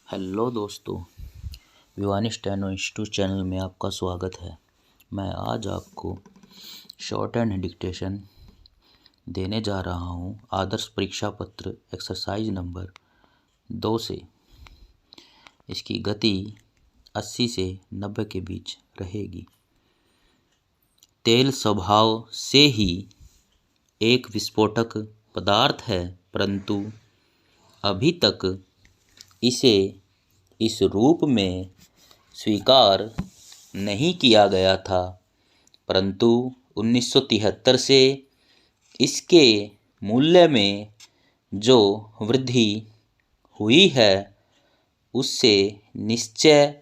Hello दोस्तों, Bhiwani steno institute channel में आपका स्वागत है। मैं आज आपको शॉर्ट हैंड डिक्टेशन देने जा रहा हूं। आदर्श परीक्षा पत्र एक्सरसाइज नंबर 2 से। इसकी गति 80 से 90 के बीच रहेगी। तेल स्वभाव से ही एक विस्फोटक पदार्थ है, परंतु अभी तक इसे इस रूप में स्वीकार नहीं किया गया था। परंतु 1973 से इसके मूल्य में जो वृद्धि हुई है, उससे निश्चय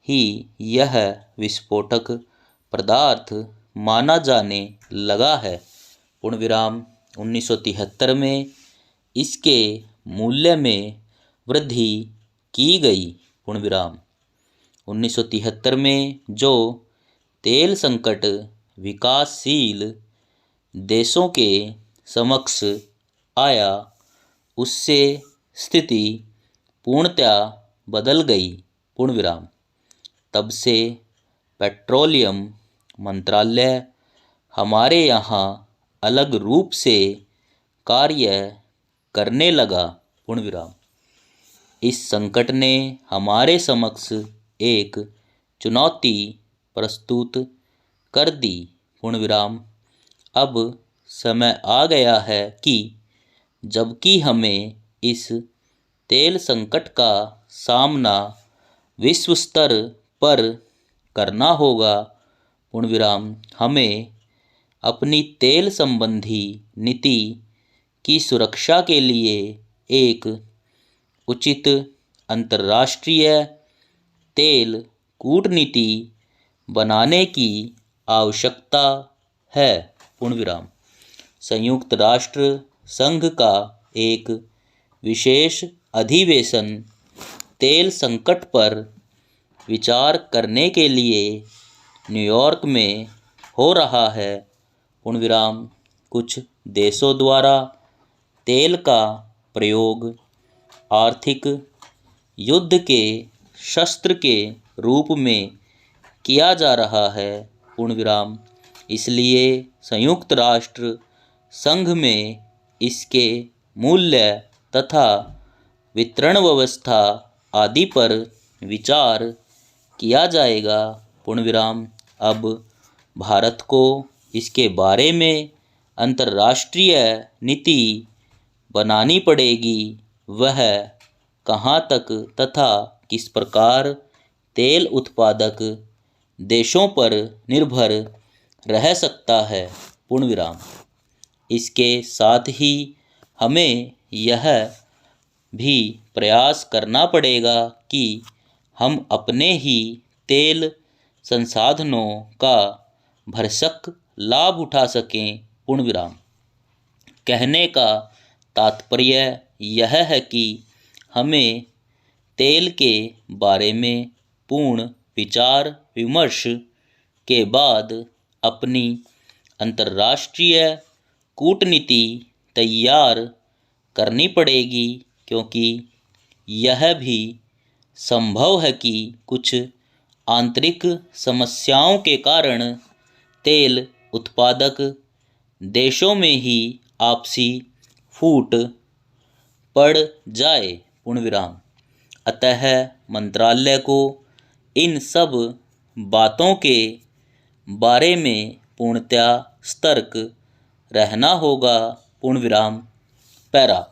ही यह विस्फोटक पदार्थ माना जाने लगा है। पूर्ण विराम 1973 में इसके मूल्य में वृद्धि की गई। पूर्ण विराम 1973 में जो तेल संकट विकासशील देशों के समक्ष आया, उससे स्थिति पूर्णतया बदल गई। पूर्ण विराम तब से पेट्रोलियम मंत्रालय हमारे यहाँ अलग रूप से कार्य करने लगा। पूर्ण विराम इस संकट ने हमारे समक्ष एक चुनौती प्रस्तुत कर दी। पूर्ण विराम अब समय आ गया है कि जबकि हमें इस तेल संकट का सामना विश्व स्तर पर करना होगा, पूर्ण विराम हमें अपनी तेल संबंधी नीति की सुरक्षा के लिए एक उचित अंतर्राष्ट्रीय तेल कूटनीति बनाने की आवश्यकता है। पूर्ण विराम संयुक्त राष्ट्र संघ का एक विशेष अधिवेशन तेल संकट पर विचार करने के लिए न्यूयॉर्क में हो रहा है। पूर्ण विराम कुछ देशों द्वारा तेल का प्रयोग आर्थिक युद्ध के शस्त्र के रूप में किया जा रहा है। पूर्ण विराम इसलिए संयुक्त राष्ट्र संघ में इसके मूल्य तथा वितरण व्यवस्था आदि पर विचार किया जाएगा। पूर्ण विराम अब भारत को इसके बारे में अंतर्राष्ट्रीय नीति बनानी पड़ेगी। वह कहाँ तक तथा किस प्रकार तेल उत्पादक देशों पर निर्भर रह सकता है। पूर्ण विराम इसके साथ ही हमें यह भी प्रयास करना पड़ेगा कि हम अपने ही तेल संसाधनों का भरसक लाभ उठा सकें। पूर्ण विराम कहने का तात्पर्य यह है कि हमें तेल के बारे में पूर्ण विचार विमर्श के बाद अपनी अंतर्राष्ट्रीय कूटनीति तैयार करनी पड़ेगी, क्योंकि यह भी संभव है कि कुछ आंतरिक समस्याओं के कारण तेल उत्पादक देशों में ही आपसी फूट पड़ जाए। पूर्ण विराम अतः मंत्रालय को इन सब बातों के बारे में पूर्णतया सतर्क रहना होगा। पूर्ण विराम पैरा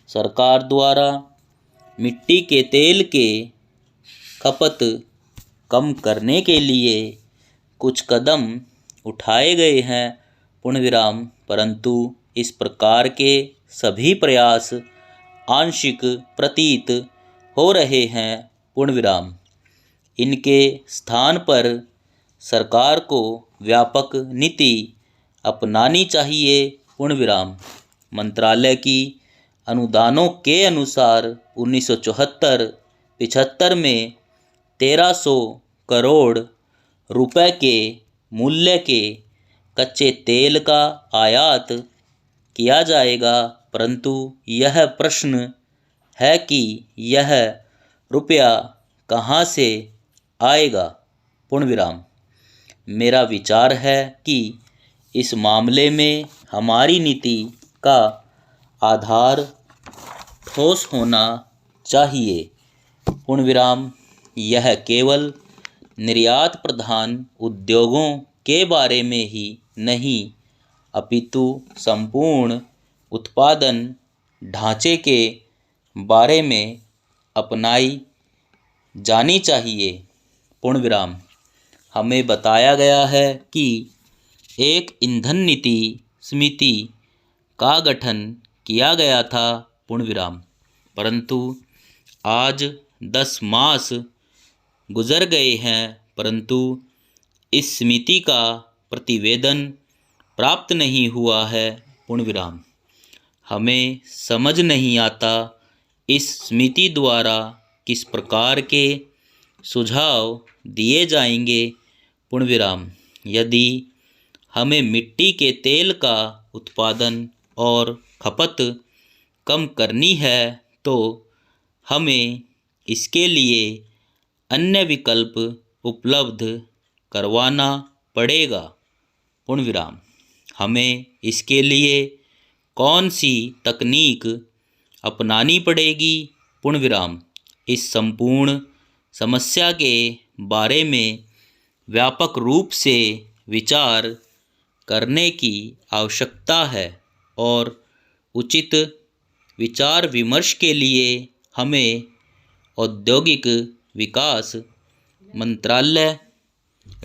सरकार द्वारा मिट्टी के तेल के खपत कम करने के लिए कुछ कदम उठाए गए हैं। पूर्ण विराम परंतु इस प्रकार के सभी प्रयास आंशिक प्रतीत हो रहे हैं। पूर्ण विराम इनके स्थान पर सरकार को व्यापक नीति अपनानी चाहिए। पूर्ण विराम मंत्रालय की अनुदानों के अनुसार 1974-75 में 1300 करोड़ रुपए के मूल्य के कच्चे तेल का आयात किया जाएगा, परंतु यह प्रश्न है कि यह रुपया कहाँ से आएगा। पूर्ण विराम। मेरा विचार है कि इस मामले में हमारी नीति का आधार ठोस होना चाहिए। पूर्ण विराम। यह केवल निर्यात प्रधान उद्योगों के बारे में ही नहीं अपितु संपूर्ण उत्पादन ढांचे के बारे में अपनाई जानी चाहिए। पूर्ण विराम। हमें बताया गया है कि एक ईंधन नीति समिति का गठन किया गया था। पूर्ण विराम। परंतु आज 10 मास गुजर गए हैं, परंतु इस समिति का प्रतिवेदन प्राप्त नहीं हुआ है। पूर्ण विराम। हमें समझ नहीं आता इस समिति द्वारा किस प्रकार के सुझाव दिए जाएंगे। पूर्ण विराम। यदि हमें मिट्टी के तेल का उत्पादन और खपत कम करनी है तो हमें इसके लिए अन्य विकल्प उपलब्ध करवाना पड़ेगा। पूर्ण विराम। हमें इसके लिए कौन सी तकनीक अपनानी पड़ेगी। पूर्ण विराम। इस संपूर्ण समस्या के बारे में व्यापक रूप से विचार करने की आवश्यकता है और उचित विचार विमर्श के लिए हमें औद्योगिक विकास मंत्रालय,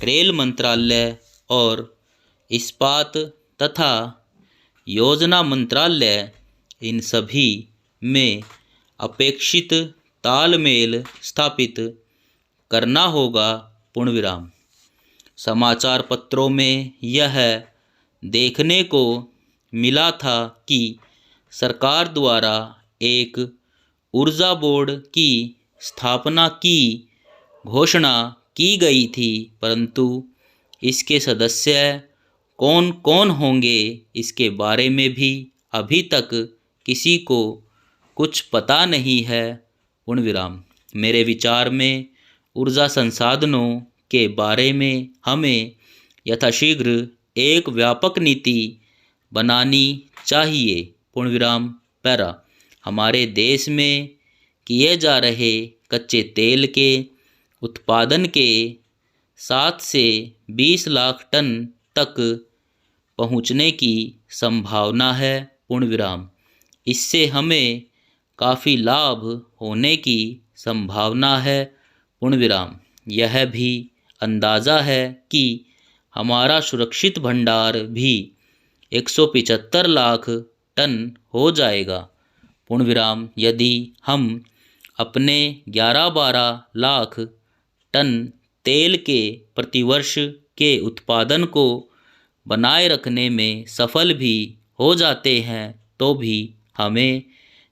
रेल मंत्रालय और इस्पात तथा योजना मंत्रालय, इन सभी में अपेक्षित तालमेल स्थापित करना होगा। पूर्ण विराम। समाचार पत्रों में यह देखने को मिला था कि सरकार द्वारा एक ऊर्जा बोर्ड की स्थापना की घोषणा की गई थी, परंतु इसके सदस्य कौन कौन होंगे इसके बारे में भी अभी तक किसी को कुछ पता नहीं है। पूर्ण विराम। मेरे विचार में ऊर्जा संसाधनों के बारे में हमें यथाशीघ्र एक व्यापक नीति बनानी चाहिए। पूर्ण विराम। पैरा। हमारे देश में किए जा रहे कच्चे तेल के उत्पादन के 7 से 20 लाख टन तक पहुंचने की संभावना है। पूर्ण विराम। इससे हमें काफ़ी लाभ होने की संभावना है। पूर्ण विराम। यह भी अंदाज़ा है कि हमारा सुरक्षित भंडार भी 175 लाख टन हो जाएगा। पूर्ण विराम। यदि हम अपने 11-12 लाख टन तेल के प्रतिवर्ष के उत्पादन को बनाए रखने में सफल भी हो जाते हैं तो भी हमें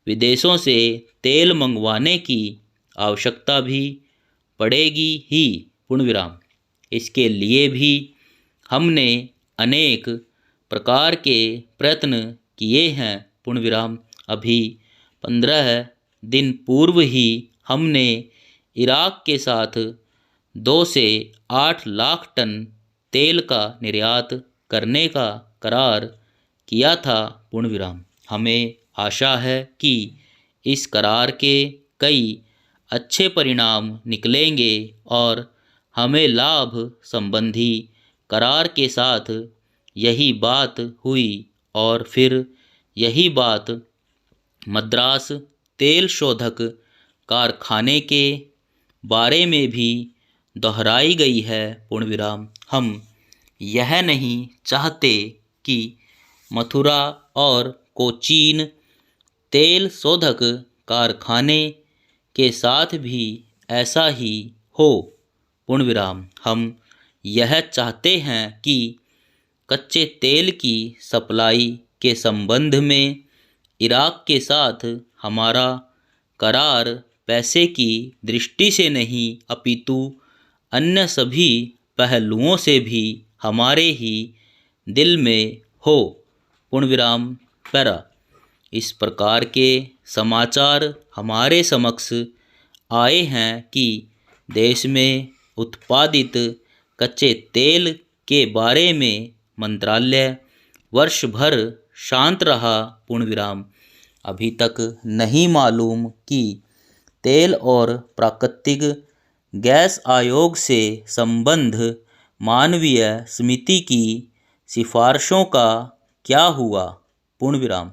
विदेशों से तेल मंगवाने की आवश्यकता भी पड़ेगी ही। पूर्ण विराम। इसके लिए भी हमने अनेक प्रकार के प्रयत्न किए हैं। पूर्ण विराम। अभी 15 दिन पूर्व ही हमने इराक के साथ 2 से 8 लाख टन तेल का निर्यात करने का करार किया था। पूर्ण विराम। हमें आशा है कि इस करार के कई अच्छे परिणाम निकलेंगे और हमें लाभ संबंधी करार के साथ यही बात हुई और फिर यही बात मद्रास तेल शोधक कारखाने के बारे में भी दोहराई गई है। पूर्ण विराम। हम यह नहीं चाहते कि मथुरा और कोचीन तेल शोधक कारखाने के साथ भी ऐसा ही हो। पूर्ण विराम। हम यह चाहते हैं कि कच्चे तेल की सप्लाई के संबंध में इराक के साथ हमारा करार पैसे की दृष्टि से नहीं अपितु अन्य सभी पहलुओं से भी हमारे ही दिल में हो। पूर्ण विराम। पैरा। इस प्रकार के समाचार हमारे समक्ष आए हैं कि देश में उत्पादित कच्चे तेल के बारे में मंत्रालय वर्ष भर शांत रहा। पूर्णविराम। अभी तक नहीं मालूम कि तेल और प्राकृतिक गैस आयोग से संबद्ध मानवीय समिति की सिफारिशों का क्या हुआ। पूर्णविराम।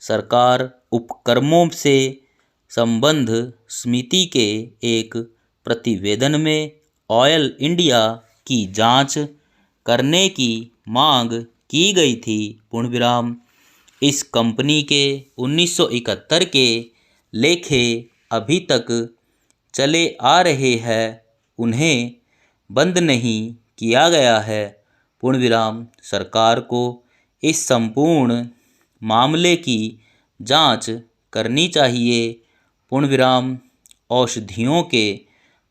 सरकार उपक्रमों से संबद्ध समिति के एक प्रतिवेदन में ऑयल इंडिया की जांच करने की मांग की गई थी। पूर्णविराम। इस कंपनी के 1971 के लेखे अभी तक चले आ रहे हैं, उन्हें बंद नहीं किया गया है। पूर्णविराम। सरकार को इस संपूर्ण मामले की जांच करनी चाहिए। पूर्णविराम। औषधियों के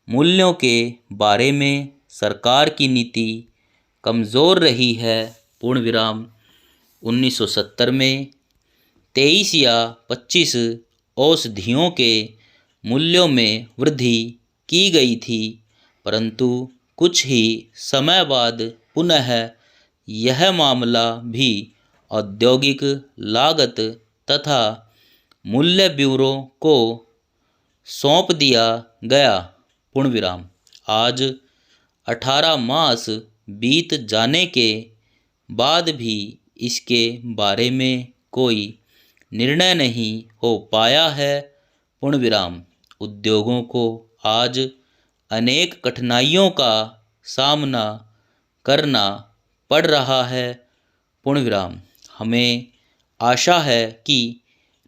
मूल्यों के बारे में सरकार की नीति कमज़ोर रही है। पूर्णविराम। 1970 में 23 या 25 औषधियों के मूल्यों में वृद्धि की गई थी, परंतु कुछ ही समय बाद पुनः यह मामला भी औद्योगिक लागत तथा मूल्य ब्यूरो को सौंप दिया गया। पूर्णविराम। आज 18 मास बीत जाने के बाद भी इसके बारे में कोई निर्णय नहीं हो पाया है। पूर्णविराम। उद्योगों को आज अनेक कठिनाइयों का सामना करना पड़ रहा है। पूर्णविराम। हमें आशा है कि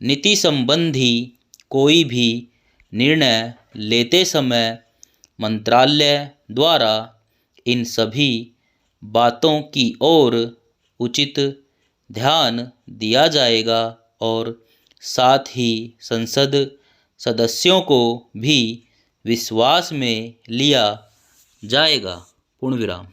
नीति संबंधी कोई भी निर्णय लेते समय मंत्रालय द्वारा इन सभी बातों की ओर उचित ध्यान दिया जाएगा और साथ ही संसद सदस्यों को भी विश्वास में लिया जाएगा। पूर्णविराम।